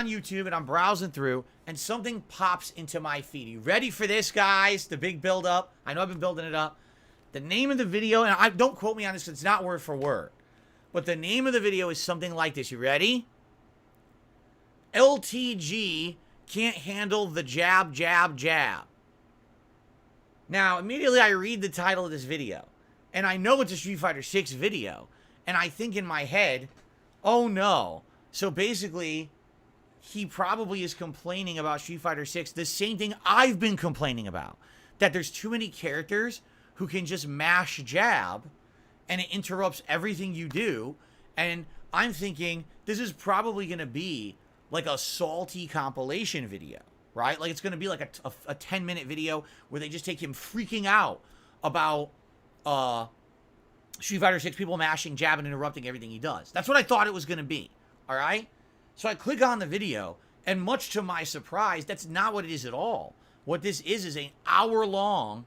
YouTube and I'm browsing through and something pops into my feed. Are you ready for this, guys? The big build up. I know I've been building it up. The name of the video, and I don't quote me on this because it's not word for word, but the name of the video is something like this. You ready? LTG can't handle the jab, jab, jab. Now, immediately I read the title of this video, and I know it's a Street Fighter 6 video, and I think in my head, oh no. So basically, he probably is complaining about Street Fighter 6, the same thing I've been complaining about. That there's too many characters who can just mash jab, and it interrupts everything you do. And I'm thinking, this is probably going to be like a salty compilation video, right? Like it's going to be like a 10-minute video where they just take him freaking out about Street Fighter 6 people mashing, jabbing, and interrupting everything he does. That's what I thought it was going to be, all right? So I click on the video, and much to my surprise, that's not what it is at all. What this is an hour-long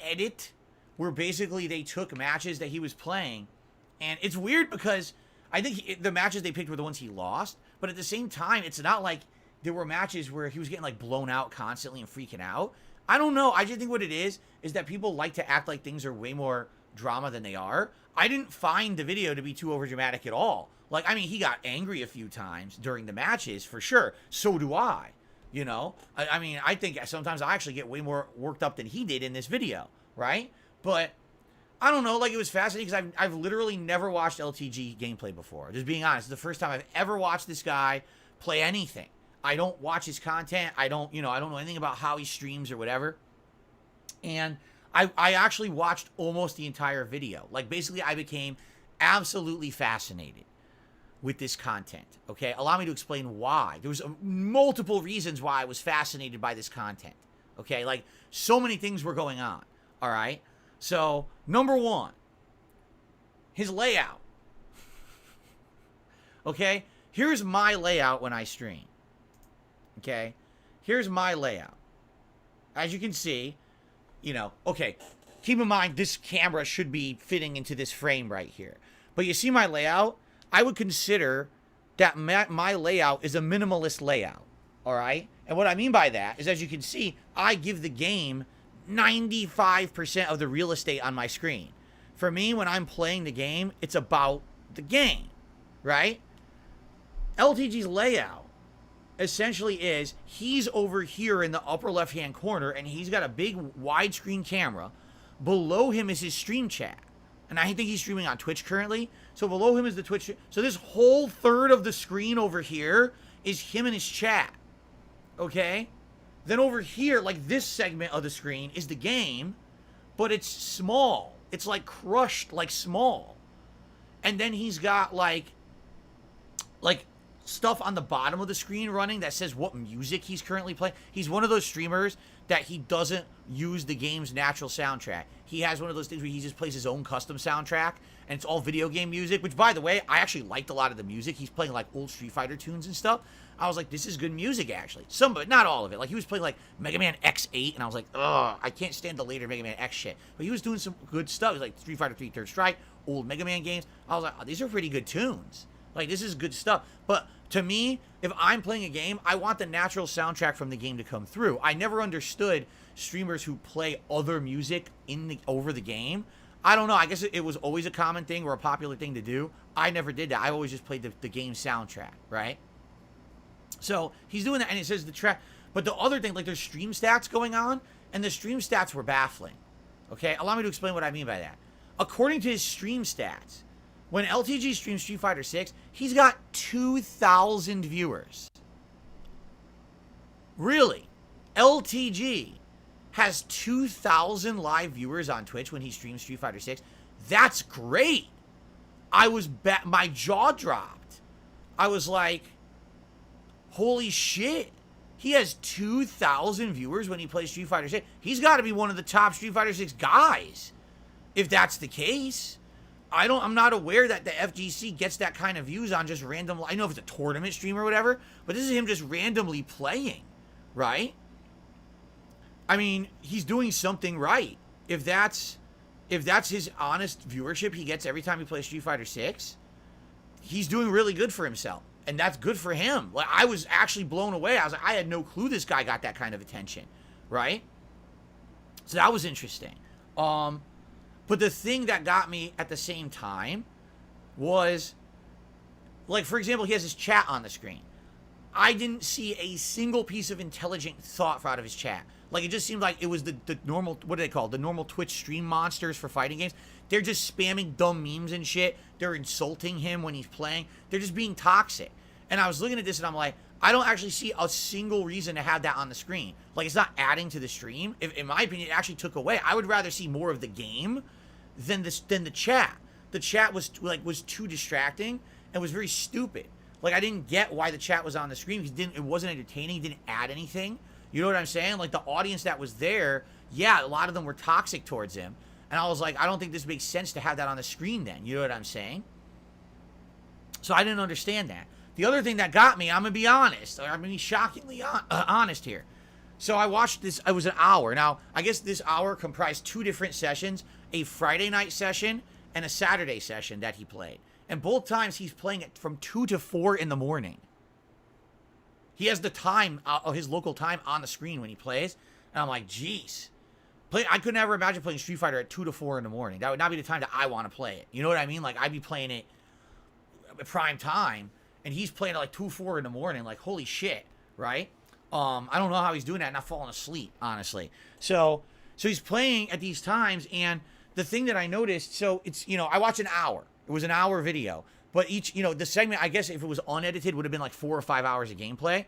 edit where basically they took matches that he was playing. And it's weird because I think the matches they picked were the ones he lost, but at the same time, it's not like there were matches where he was getting like blown out constantly and freaking out. I don't know. I just think what it is that people like to act like things are way more drama than they are. I didn't find the video to be too overdramatic at all. Like, I mean, he got angry a few times during the matches, for sure. So do I, you know? I mean, I think sometimes I actually get way more worked up than he did in this video, right? But, I don't know, like, it was fascinating because I've literally never watched LTG gameplay before. Just being honest, it's the first time I've ever watched this guy play anything. I don't watch his content. I don't know anything about how he streams or whatever. And I actually watched almost the entire video. Like, basically, I became absolutely fascinated with this content, okay? Allow me to explain why. There was multiple reasons why I was fascinated by this content, okay? Like, so many things were going on, all right? So, number one, his layout, okay? Here's my layout when I stream, okay? Here's my layout. As you can see, you know, okay, keep in mind this camera should be fitting into this frame right here. But you see my layout? I would consider that my layout is a minimalist layout, all right? And what I mean by that is, as you can see, I give the game 95% of the real estate on my screen. For me, when I'm playing the game, it's about the game, right? LTG's layout essentially is he's over here in the upper left-hand corner, and he's got a big widescreen camera. Below him is his stream chat. And I think he's streaming on Twitch currently. So below him is the Twitch. So this whole third of the screen over here is him and his chat. Okay? Then over here, like this segment of the screen is the game, but it's small. It's like crushed, like small. And then he's got like stuff on the bottom of the screen running that says what music he's currently playing. He's one of those streamers that he doesn't use the game's natural soundtrack. He has one of those things where he just plays his own custom soundtrack, and it's all video game music, which, by the way, I actually liked a lot of the music. He's playing, like, old Street Fighter tunes and stuff. I was like, this is good music, actually. Some of it, not all of it. Like, he was playing, like, Mega Man X8, and I was like, ugh, I can't stand the later Mega Man X shit. But he was doing some good stuff. He was like Street Fighter 3 Third Strike, old Mega Man games. I was like, oh, these are pretty good tunes. Like, this is good stuff. But to me, if I'm playing a game, I want the natural soundtrack from the game to come through. I never understood streamers who play other music over the game. I don't know. I guess it was always a common thing or a popular thing to do. I never did that. I always just played the game soundtrack, right? So he's doing that, and it says the track. But the other thing, like there's stream stats going on, and the stream stats were baffling. Okay, allow me to explain what I mean by that. According to his stream stats, when LTG streams Street Fighter 6, he's got 2,000 viewers. Really? LTG has 2,000 live viewers on Twitch when he streams Street Fighter 6. That's great. My jaw dropped. I was like, holy shit. He has 2,000 viewers when he plays Street Fighter 6. He's got to be one of the top Street Fighter 6 guys, if that's the case. I'm not aware that the FGC gets that kind of views on just random. I know if it's a tournament stream or whatever, but this is him just randomly playing, right? I mean, he's doing something right. If that's his honest viewership he gets every time he plays Street Fighter 6, he's doing really good for himself. And that's good for him. Like, I was actually blown away. I was like, I had no clue this guy got that kind of attention, right? So that was interesting. But the thing that got me at the same time was, like, for example, he has his chat on the screen. I didn't see a single piece of intelligent thought out of his chat. Like, it just seemed like it was the normal, what do they call it? The normal Twitch stream monsters for fighting games. They're just spamming dumb memes and shit. They're insulting him when he's playing. They're just being toxic. And I was looking at this and I'm like, I don't actually see a single reason to have that on the screen. Like, it's not adding to the stream. If, in my opinion, it actually took away. I would rather see more of the game than the chat. The chat was too distracting and was very stupid. Like, I didn't get why the chat was on the screen because it wasn't entertaining. It didn't add anything. You know what I'm saying? Like, the audience that was there, yeah, a lot of them were toxic towards him. And I was like, I don't think this makes sense to have that on the screen then. You know what I'm saying? So I didn't understand that. The other thing that got me, I'm going to be honest. I'm going to be shockingly honest here. So I watched this. It was an hour. Now, I guess this hour comprised 2 different sessions. A Friday night session and a Saturday session that he played. And both times he's playing it from 2 to 4 in the morning. He has the time, his local time on the screen when he plays. And I'm like, geez. I could never imagine playing Street Fighter at 2 to 4 in the morning. That would not be the time that I want to play it. You know what I mean? Like, I'd be playing it at prime time. And he's playing at like 2, 4 in the morning. Like, holy shit, right? I don't know how he's doing that, not falling asleep, honestly. So he's playing at these times. And the thing that I noticed, so it's, I watched an hour. It was an hour video. But each, the segment, I guess if it was unedited, would have been like 4 or 5 hours of gameplay.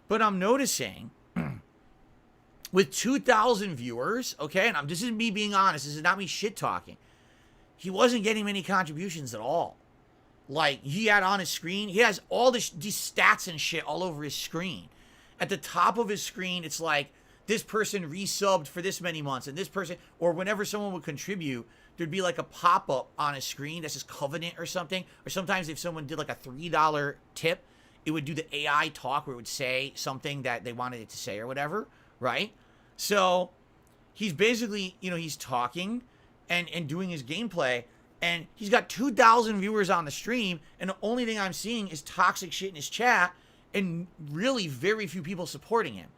But I'm noticing with 2,000 viewers, okay, and this is me being honest, this is not me shit talking. He wasn't getting many contributions at all. Like, he had on his screen, he has all these stats and shit all over his screen. At the top of his screen, it's like, this person resubbed for this many months, and this person, or whenever someone would contribute, there'd be like a pop-up on his screen that says Covenant or something. Or sometimes if someone did like a $3 tip, it would do the AI talk where it would say something that they wanted it to say or whatever, right? So he's basically, he's talking and doing his gameplay, and he's got 2,000 viewers on the stream, and the only thing I'm seeing is toxic shit in his chat and really very few people supporting him.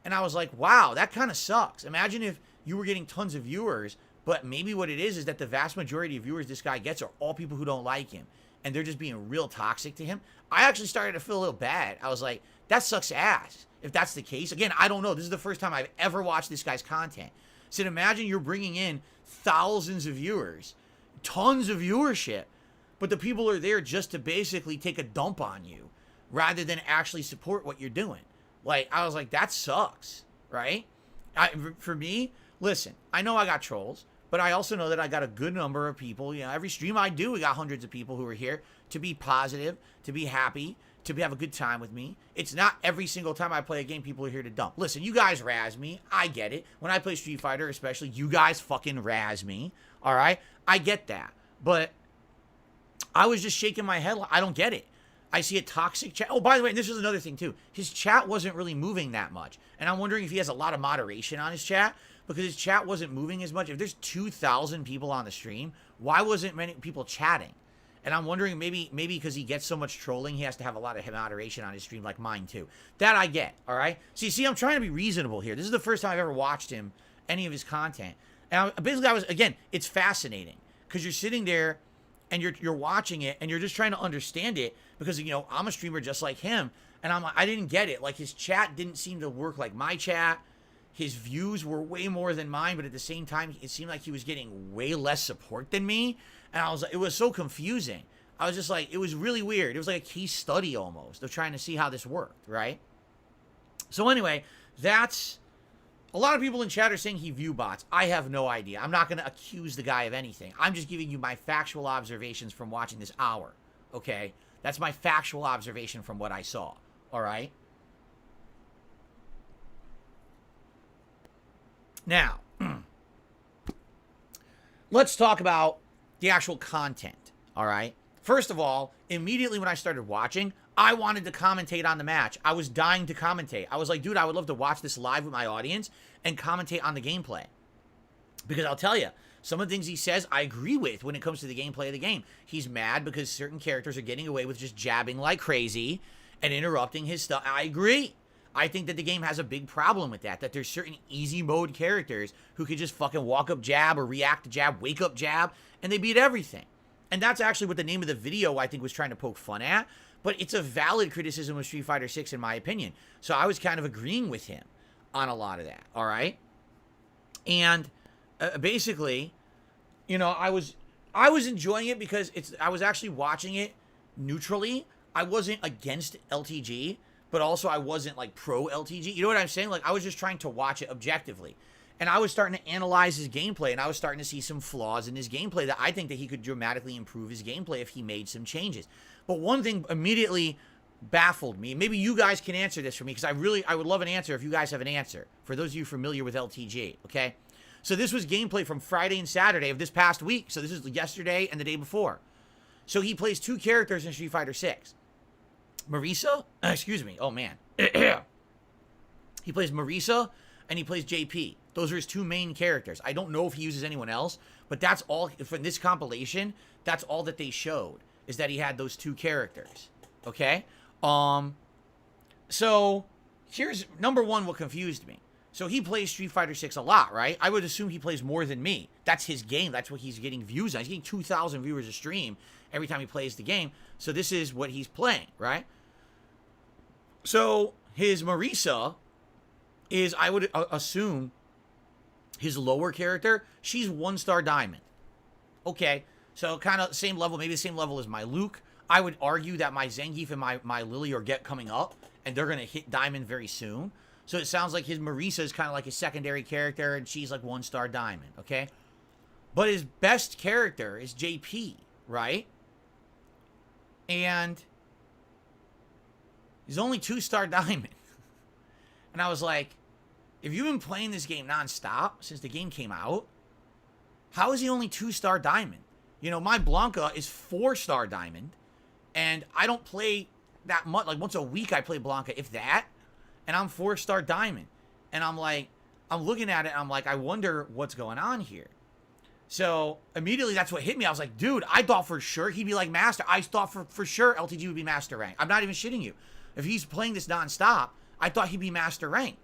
And I was like, wow, that kind of sucks. Imagine if you were getting tons of viewers, but maybe what it is that the vast majority of viewers this guy gets are all people who don't like him. And they're just being real toxic to him. I actually started to feel a little bad. I was like, that sucks ass. If that's the case. Again, I don't know. This is the first time I've ever watched this guy's content. So imagine you're bringing in thousands of viewers, tons of viewership, but the people are there just to basically take a dump on you rather than actually support what you're doing. Like, I was like, that sucks, right? For me, listen, I know I got trolls, but I also know that I got a good number of people. Every stream I do, we got hundreds of people who are here to be positive, to be happy, to have a good time with me. It's not every single time I play a game people are here to dump. Listen, you guys razz me. I get it. When I play Street Fighter, especially, you guys fucking razz me. All right? I get that. But I was just shaking my head. I don't get it. I see a toxic chat. Oh, by the way, and this is another thing, too. His chat wasn't really moving that much. And I'm wondering if he has a lot of moderation on his chat, because his chat wasn't moving as much. If there's 2,000 people on the stream, why wasn't many people chatting? And I'm wondering maybe because he gets so much trolling, he has to have a lot of moderation on his stream, like mine, too. That I get, all right? See, I'm trying to be reasonable here. This is the first time I've ever watched him, any of his content. And again, it's fascinating, because you're sitting there, and you're watching it, and you're just trying to understand it, because, I'm a streamer just like him, and I didn't get it. Like, his chat didn't seem to work like my chat. His views were way more than mine, but at the same time, it seemed like he was getting way less support than me, and it was so confusing. I was just like, it was really weird. It was like a case study almost of trying to see how this worked, right? So anyway, that's... A lot of people in chat are saying he view bots. I have no idea. I'm not going to accuse the guy of anything. I'm just giving you my factual observations from watching this hour, okay? That's my factual observation from what I saw, all right? Now, let's talk about the actual content, all right? First of all, immediately when I started watching, I wanted to commentate on the match. I was dying to commentate. I was like, dude, I would love to watch this live with my audience and commentate on the gameplay. Because I'll tell you, Some of the things he says, I agree with when it comes to the gameplay of the game. He's mad because certain characters are getting away with just jabbing like crazy and interrupting his stuff. I agree. I think that the game has a big problem with that there's certain easy mode characters who could just fucking walk up jab or react to jab, wake up jab, and they beat everything. And that's actually what the name of the video, I think, was trying to poke fun at. But it's a valid criticism of Street Fighter 6, in my opinion. So I was kind of agreeing with him on a lot of that, all right? And basically, you know, I was enjoying it because I was actually watching it neutrally. I wasn't against LTG, but also I wasn't like pro LTG. You know what I'm saying? Like, I was just trying to watch it objectively. And I was starting to analyze his gameplay, and I was starting to see some flaws in his gameplay that I think that he could dramatically improve his gameplay if he made some changes. But one thing immediately baffled me. Maybe you guys can answer this for me, because I would love an answer if you guys have an answer. For those of you familiar with LTG, okay? So this was gameplay from Friday and Saturday of this past week. So this is yesterday and the day before. So he plays two characters in Street Fighter 6. Marisa? Excuse me. Oh, man. He plays Marisa and he plays JP. Those are his two main characters. I don't know if he uses anyone else, but that's all, from this compilation, that's all that they showed, is that he had those two characters. Okay? So, here's, number one, what confused me. So he plays Street Fighter 6 a lot, right? I would assume he plays more than me. That's his game. That's what he's getting views on. He's getting 2,000 viewers a stream every time he plays the game. So this is what he's playing, right? So his Marisa is, I would assume, his lower character. She's 1-star diamond. Okay, so kind of same level, maybe the same level as my Luke. I would argue that my Zangief and my Lily are coming up, and they're going to hit diamond very soon. So it sounds like his Marisa is kind of like a secondary character, and she's like 1-star diamond, okay? But his best character is JP, right? And he's only 2-star diamond. And I was like, if you've been playing this game nonstop since the game came out, how is he only 2-star diamond? You know, my Blanca is 4-star diamond, and I don't play that much. Like, once a week I play Blanca, if that, and I'm 4-star diamond. And I'm like, I'm looking at it, and I'm like, I wonder what's going on here. So, immediately that's what hit me. I was like, dude, I thought for sure he'd be like Master. I thought for sure LTG would be Master Rank. I'm not even shitting you. If he's playing this nonstop, I thought he'd be Master Rank.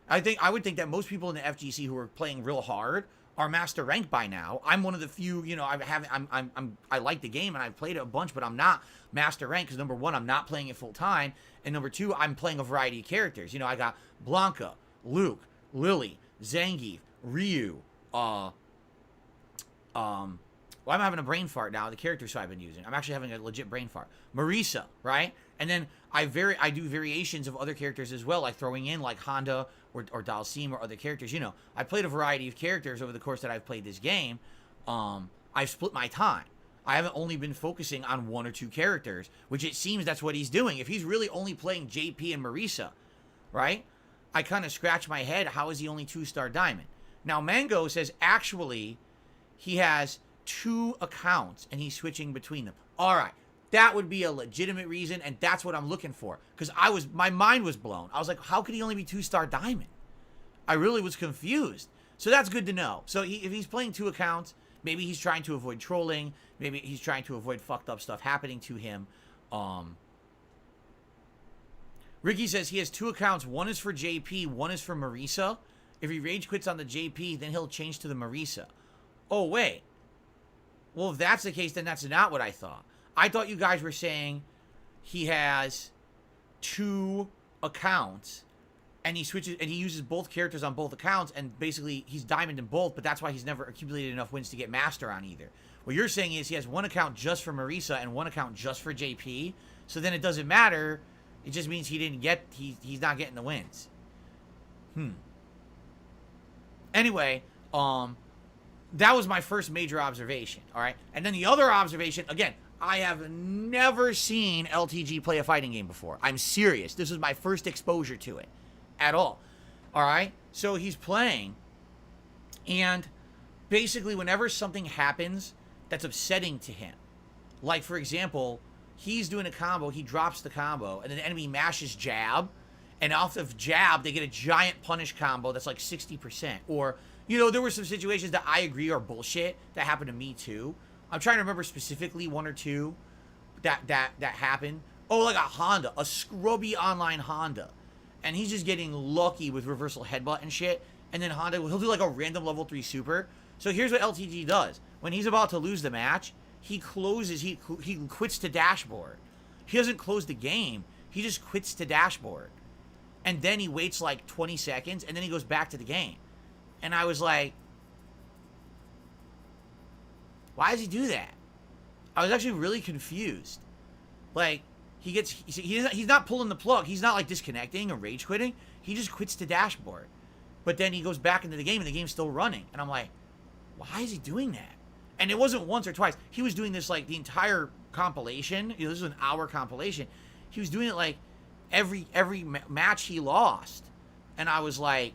I would think that most people in the FGC who are playing real hard are Master Rank by now. I'm one of the few, you know, I like the game and I've played it a bunch, but I'm not Master Rank because, number one, I'm not playing it full time, and number two, I'm playing a variety of characters. You know, I got Blanca, Luke, Lily, Zangief, Ryu, well, I'm having a brain fart now, the characters I've been using. I'm actually having a legit brain fart. Marisa, right? And then I do variations of other characters as well, like throwing in like Honda or Dalsim or other characters. You know, I played a variety of characters over the course that I've played this game. I've split my time. I haven't only been focusing on one or two characters, which it seems that's what he's doing. If he's really only playing JP and Marisa, right? I kind of scratch my head, how is he only 2-star diamond? Now, Mango says actually he has 2 accounts and he's switching between them. All right, that would be a legitimate reason, and that's what I'm looking for, because my mind was blown. I was like, how could he only be 2-star diamond? I really was confused. So that's good to know. So if he's playing 2 accounts, maybe he's trying to avoid trolling, maybe he's trying to avoid fucked up stuff happening to him. Ricky says he has 2 accounts. One is for JP, one is for Marisa. If he rage quits on the JP, then he'll change to the Marisa. Oh, wait. Well, if that's the case, then that's not what I thought. I thought you guys were saying he has 2 accounts, and he switches, and he uses both characters on both accounts, and basically he's diamond in both, but that's why he's never accumulated enough wins to get master on either. What you're saying is he has 1 account just for Marisa and 1 account just for JP, so then it doesn't matter. It just means he's not getting the wins. Anyway, that was my first major observation, all right? And then the other observation, again, I have never seen LTG play a fighting game before. I'm serious. This was my first exposure to it at all right? So he's playing, and basically whenever something happens that's upsetting to him, like, for example, he's doing a combo, he drops the combo, and then the enemy mashes jab, and off of jab, they get a giant punish combo that's like 60%. Or You know, there were some situations that I agree are bullshit that happened to me too. I'm trying to remember specifically one or two that happened. Oh, like a Honda, a scrubby online Honda. And he's just getting lucky with reversal headbutt and shit. And then Honda, he'll do like a random level 3 super. So here's what LTG does. When he's about to lose the match, he closes, he quits to dashboard. He doesn't close the game. He just quits to dashboard. And then he waits like 20 seconds, and then he goes back to the game. And I was like, why does he do that? I was actually really confused. Like, he's not pulling the plug. He's not like disconnecting or rage quitting. He just quits to dashboard. But then he goes back into the game, and the game's still running. And I'm like, why is he doing that? And it wasn't once or twice. He was doing this like the entire compilation. You know, this was an hour compilation. He was doing it like every match he lost. And I was like,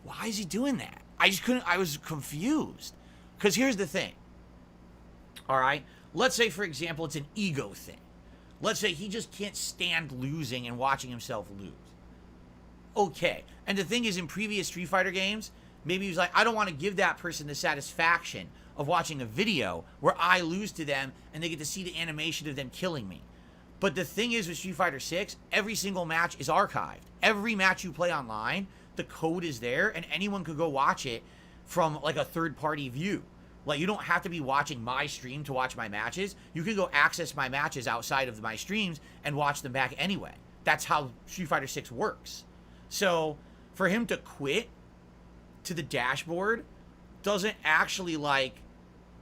why is he doing that? I was confused. Because here's the thing. All right? Let's say, for example, it's an ego thing. Let's say he just can't stand losing and watching himself lose. Okay. And the thing is, in previous Street Fighter games, maybe he was like, I don't want to give that person the satisfaction of watching a video where I lose to them and they get to see the animation of them killing me. But the thing is with Street Fighter 6, every single match is archived. Every match you play online, the code is there and anyone could go watch it from like a third-party view. Like, you don't have to be watching my stream to watch my matches. You can go access my matches outside of my streams and watch them back anyway. That's how Street Fighter 6 works. So, for him to quit to the dashboard doesn't actually, like,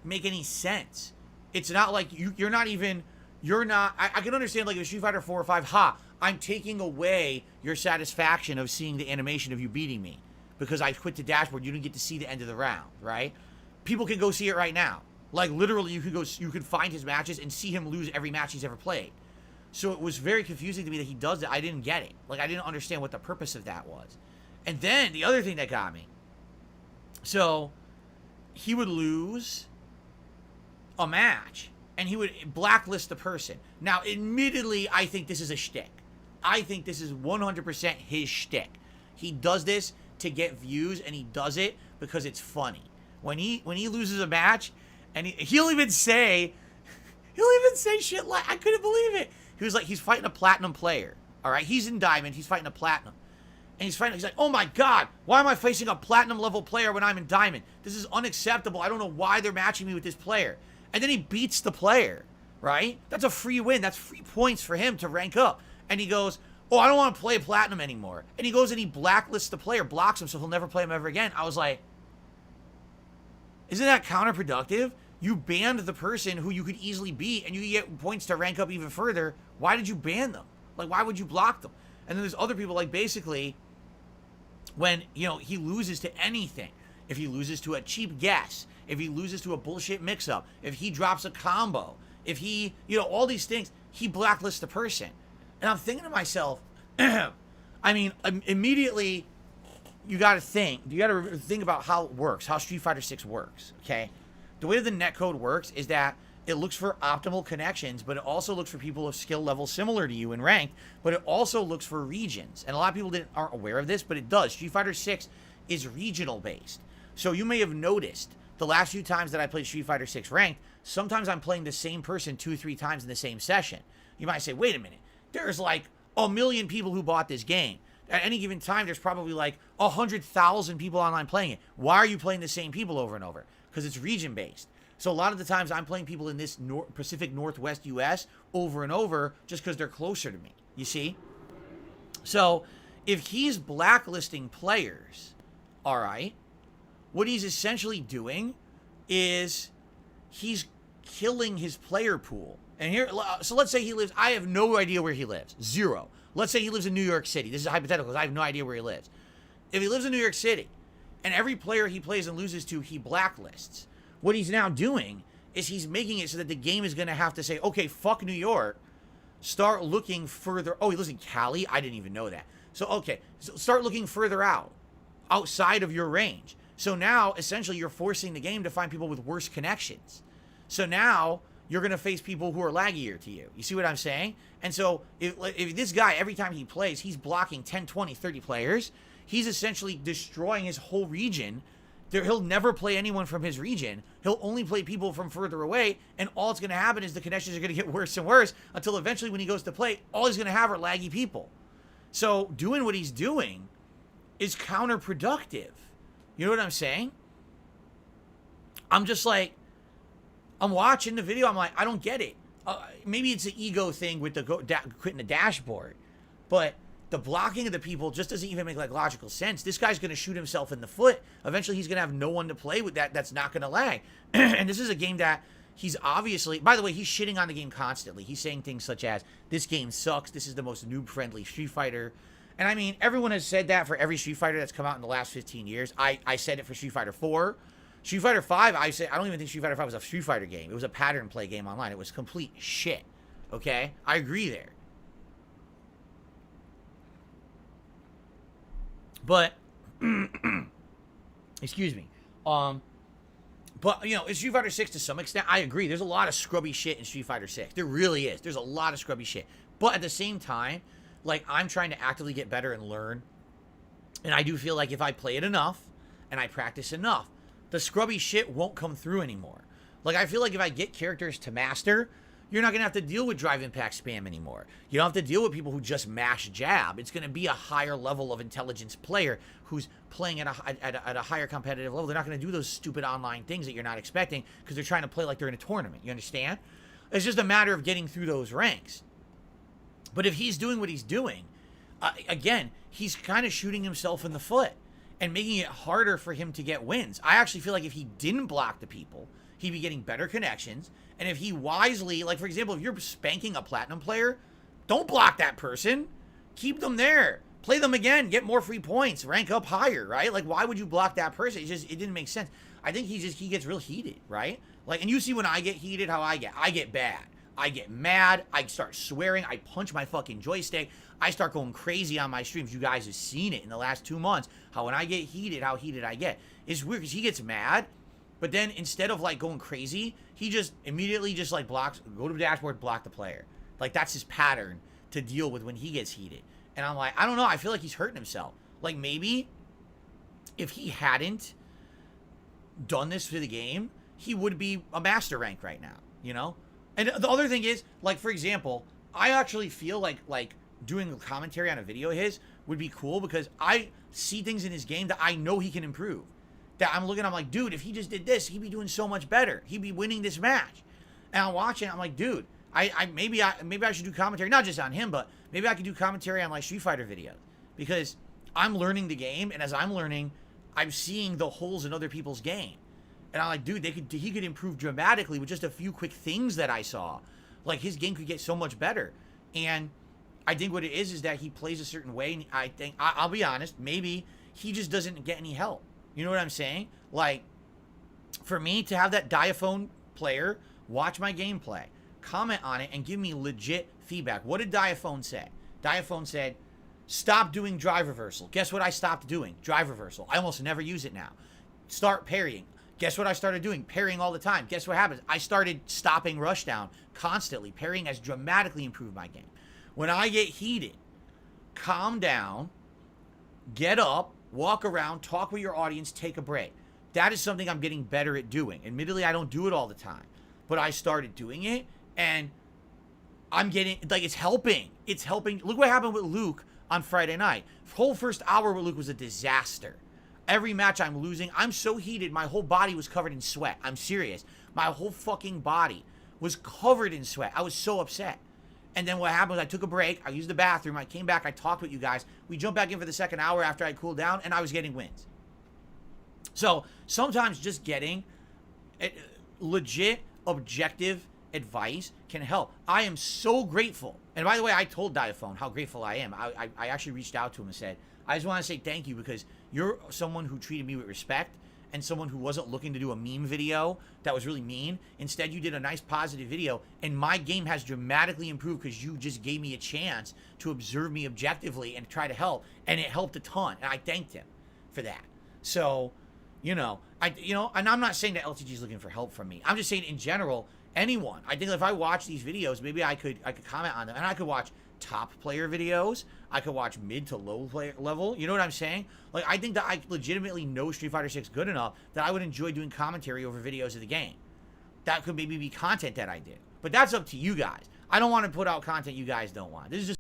make any sense. It's not like you're not... I can understand, like, if Street Fighter 4 or 5, I'm taking away your satisfaction of seeing the animation of you beating me. Because I quit the dashboard, you didn't get to see the end of the round, right? People can go see it right now. Like, literally, you could find his matches and see him lose every match he's ever played. So it was very confusing to me that he does that. I didn't get it. Like, I didn't understand what the purpose of that was. And then, the other thing that got me. So, he would lose a match, and he would blacklist the person. Now, admittedly, I think this is a shtick. I think this is 100% his shtick. He does this to get views, and he does it because it's funny. When he loses a match, and he'll even say shit like, I couldn't believe it. He was like, he's fighting a platinum player. All right, he's in diamond, he's fighting a platinum. And he's like, oh my God, why am I facing a platinum level player when I'm in diamond? This is unacceptable. I don't know why they're matching me with this player. And then he beats the player, right? That's a free win. That's free points for him to rank up. And he goes, oh, I don't want to play platinum anymore. And he goes and he blacklists the player, blocks him so he'll never play him ever again. I was like, isn't that counterproductive? You banned the person who you could easily beat and you get points to rank up even further. Why did you ban them? Like, why would you block them? And then there's other people, like, basically, when, you know, he loses to anything. If he loses to a cheap guess, if he loses to a bullshit mix-up, if he drops a combo, if he, you know, all these things, he blacklists the person. And I'm thinking to myself, I mean, immediately, you got to think about how it works, how Street Fighter 6 works, okay? The way that the netcode works is that it looks for optimal connections, but it also looks for people of skill level similar to you in ranked, but it also looks for regions. And a lot of people aren't aware of this, but it does. Street Fighter 6 is regional based. So you may have noticed the last few times that I played Street Fighter 6 ranked, sometimes I'm playing the same person 2-3 times in the same session. You might say, wait a minute, there's like a million people who bought this game. At any given time, there's probably like 100,000 people online playing it. Why are you playing the same people over and over? Because it's region-based. So a lot of the times I'm playing people in this Pacific Northwest U.S. over and over just because they're closer to me, you see? So if he's blacklisting players, all right, what he's essentially doing is he's killing his player pool. And here, so let's say he lives, I have no idea where he lives, 0. Let's say he lives in New York City. This is hypothetical because I have no idea where he lives. If he lives in New York City and every player he plays and loses to, he blacklists. What he's now doing is he's making it so that the game is going to have to say, okay, fuck New York. Start looking further. Oh, he lives in Cali? I didn't even know that. So, okay, so start looking further outside of your range. So now, essentially, you're forcing the game to find people with worse connections. So now you're going to face people who are laggier to you. You see what I'm saying? And so if this guy, every time he plays, he's blocking 10, 20, 30 players. he's essentially destroying his whole region. He'll never play anyone from his region. He'll only play people from further away, and all it's going to happen is the connections are going to get worse and worse until eventually when he goes to play, all he's going to have are laggy people. So doing what he's doing is counterproductive. You know what I'm saying? I'm just like, I'm watching the video, I'm like, I don't get it. Maybe it's an ego thing with the quitting the dashboard, but the blocking of the people just doesn't even make like logical sense. This guy's going to shoot himself in the foot. Eventually, he's going to have no one to play with that's not going to lag. And this is a game that he's obviously, by the way, he's shitting on the game constantly. He's saying things such as, this game sucks. This is the most noob-friendly Street Fighter. And I mean, everyone has said that for every Street Fighter that's come out in the last 15 years. I said it for Street Fighter 4. Street Fighter 5, I don't even think Street Fighter 5 was a Street Fighter game. It was a pattern play game online. It was complete shit. Okay? I agree there. But, excuse me. But, you know, in Street Fighter 6 to some extent, I agree. There's a lot of scrubby shit in Street Fighter 6. There really is. There's a lot of scrubby shit. But at the same time, like, I'm trying to actively get better and learn. And I do feel like if I play it enough and I practice enough, the scrubby shit won't come through anymore. Like, I feel like if I get characters to master, you're not going to have to deal with drive impact spam anymore. You don't have to deal with people who just mash jab. It's going to be a higher level of intelligence player who's playing at a higher competitive level. They're not going to do those stupid online things that you're not expecting because they're trying to play like they're in a tournament. You understand? It's just a matter of getting through those ranks. But if he's doing what he's doing, again, he's kind of shooting himself in the foot and making it harder for him to get wins. I actually feel like if he didn't block the people, he'd be getting better connections. And if he wisely, like for example, if you're spanking a platinum player, don't block that person. Keep them there. Play them again. Get more free points. Rank up higher, right? Like, why would you block that person? It didn't make sense. I think he gets real heated, right? Like, and you see when I get heated, how I get bad. I get mad. I start swearing. I punch my fucking joystick. I start going crazy on my streams. You guys have seen it in the last 2 months. How when I get heated, how heated I get. It's weird because he gets mad. But then instead of like going crazy, he just immediately just like blocks, go to the dashboard, block the player. Like that's his pattern to deal with when he gets heated. And I'm like, I don't know. I feel like he's hurting himself. Like maybe if he hadn't done this for the game, he would be a master rank right now, you know? And the other thing is, like, for example, I actually feel like doing a commentary on a video of his would be cool because I see things in his game that I know he can improve. That I'm like, dude, if he just did this, he'd be doing so much better. He'd be winning this match. And I'm watching, I'm like, dude, maybe I should do commentary, not just on him, but maybe I could do commentary on like Street Fighter videos. Because I'm learning the game, and as I'm learning, I'm seeing the holes in other people's game. And I'm like, dude, he could improve dramatically with just a few quick things that I saw. Like, his game could get so much better. And I think what it is that he plays a certain way, and I think, I'll be honest, maybe he just doesn't get any help. You know what I'm saying? Like, for me to have that Diaphone player watch my gameplay, comment on it, and give me legit feedback. What did Diaphone say? Diaphone said, stop doing drive reversal. Guess what I stopped doing? Drive reversal. I almost never use it now. Start parrying. Guess what I started doing? Parrying all the time. Guess what happens? I started stopping rushdown constantly. Parrying has dramatically improved my game. When I get heated, calm down, get up, walk around, talk with your audience, take a break. That is something I'm getting better at doing. Admittedly, I don't do it all the time, but I started doing it, and I'm getting, like, it's helping. It's helping. Look what happened with Luke on Friday night. The whole first hour with Luke was a disaster. Every match I'm losing, I'm so heated, my whole body was covered in sweat. I'm serious. My whole fucking body was covered in sweat. I was so upset. And then what happened was I took a break. I used the bathroom. I came back. I talked with you guys. We jumped back in for the second hour after I cooled down, and I was getting wins. So sometimes just getting legit, objective advice can help. I am so grateful. And by the way, I told Diaphone how grateful I am. I actually reached out to him and said, I just want to say thank you because you're someone who treated me with respect and someone who wasn't looking to do a meme video that was really mean. Instead, you did a nice positive video, and my game has dramatically improved because you just gave me a chance to observe me objectively and try to help, and it helped a ton, and I thanked him for that. So, and I'm not saying that LTG is looking for help from me. I'm just saying in general, anyone. I think if I watch these videos, maybe I could comment on them, and I could watch top player videos. I could watch mid to low player level. You know what I'm saying? Like, I think that I legitimately know Street Fighter 6 good enough that I would enjoy doing commentary over videos of the game. That could maybe be content that I did. But that's up to you guys. I don't want to put out content you guys don't want. This is just